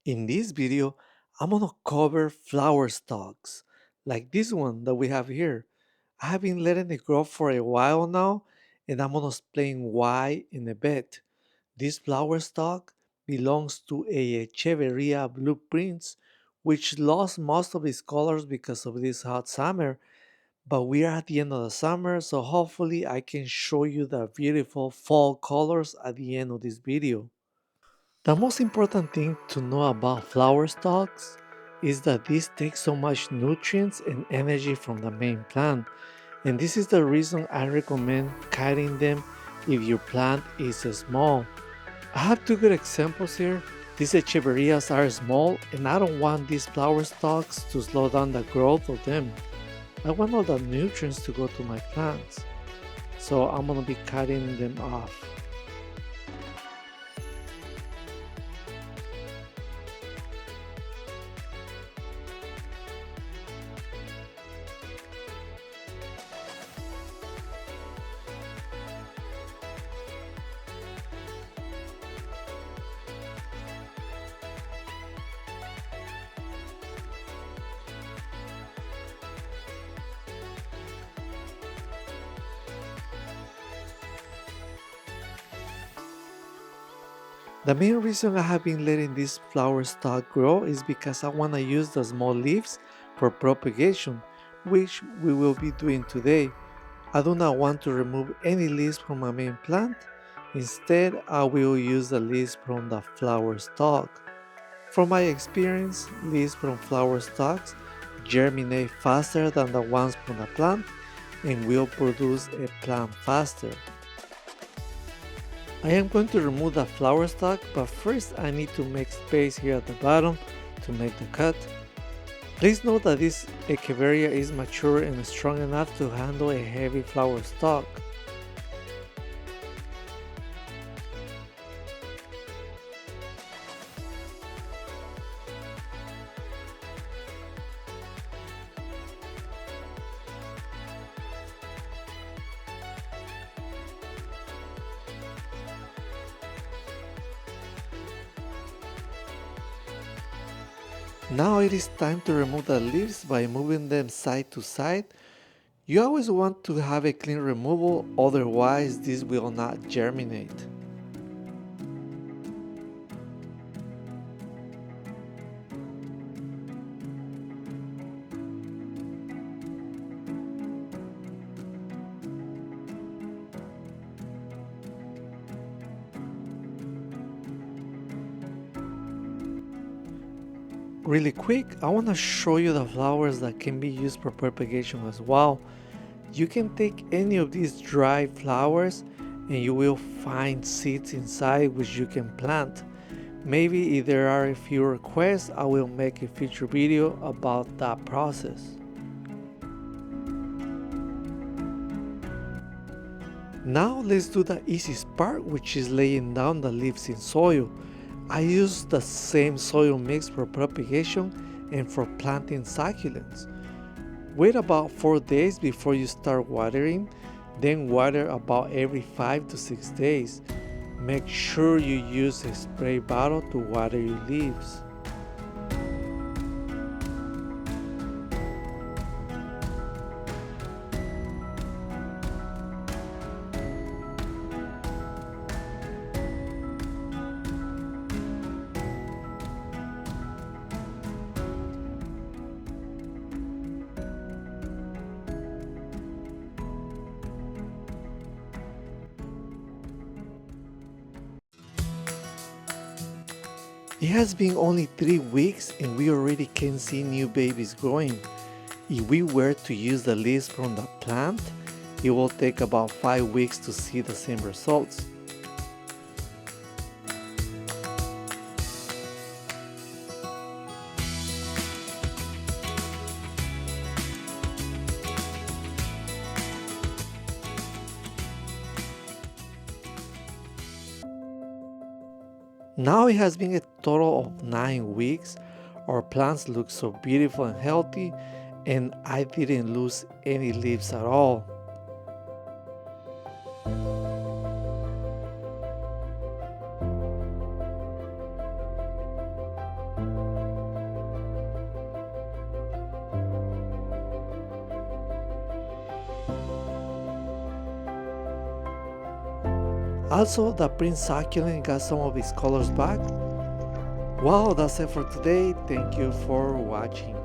In this video, I'm gonna cover flower stalks, like this one that we have here. I have been letting it grow for a while now, and I'm gonna explain why in a bit. This flower stalk belongs to a Echeveria blueprints, which lost most of its colors because of this hot summer. But we are at the end of the summer, so hopefully I can show you the beautiful fall colors at the end of this video. The most important thing to know about flower stalks is that these take so much nutrients and energy from the main plant, and this is the reason I recommend cutting them if your plant is small. I have two good examples here. These echeverias are small, and I don't want these flower stalks to slow down the growth of them. I want all the nutrients to go to my plants, so I'm gonna be cutting them off. The main reason I have been letting this flower stalk grow is because I want to use the small leaves for propagation, which we will be doing today. I do not want to remove any leaves from my main plant. Instead, I will use the leaves from the flower stalk. From my experience, leaves from flower stalks germinate faster than the ones from the plant and will produce a plant faster. I am going to remove the flower stalk, but first I need to make space here at the bottom to make the cut. Please note that this Echeveria is mature and strong enough to handle a heavy flower stalk. Now it is time to remove the leaves by moving them side to side. You always want to have a clean removal, otherwise this will not germinate. Really quick, I want to show you the flowers that can be used for propagation as well. You can take any of these dry flowers and you will find seeds inside which you can plant. Maybe if there are a few requests, I will make a future video about that process. Now let's do the easiest part, which is laying down the leaves in soil. I use the same soil mix for propagation and for planting succulents. Wait about 4 days before you start watering, then water about every 5 to 6 days. Make sure you use a spray bottle to water your leaves. It has been only 3 weeks and we already can see new babies growing. If we were to use the leaves from the plant, it will take about 5 weeks to see the same results. Now it has been a total of 9 weeks. Our plants look so beautiful and healthy, and I didn't lose any leaves at all. Also, the Prince Succulent got some of its colors back. Wow, that's it for today. Thank you for watching.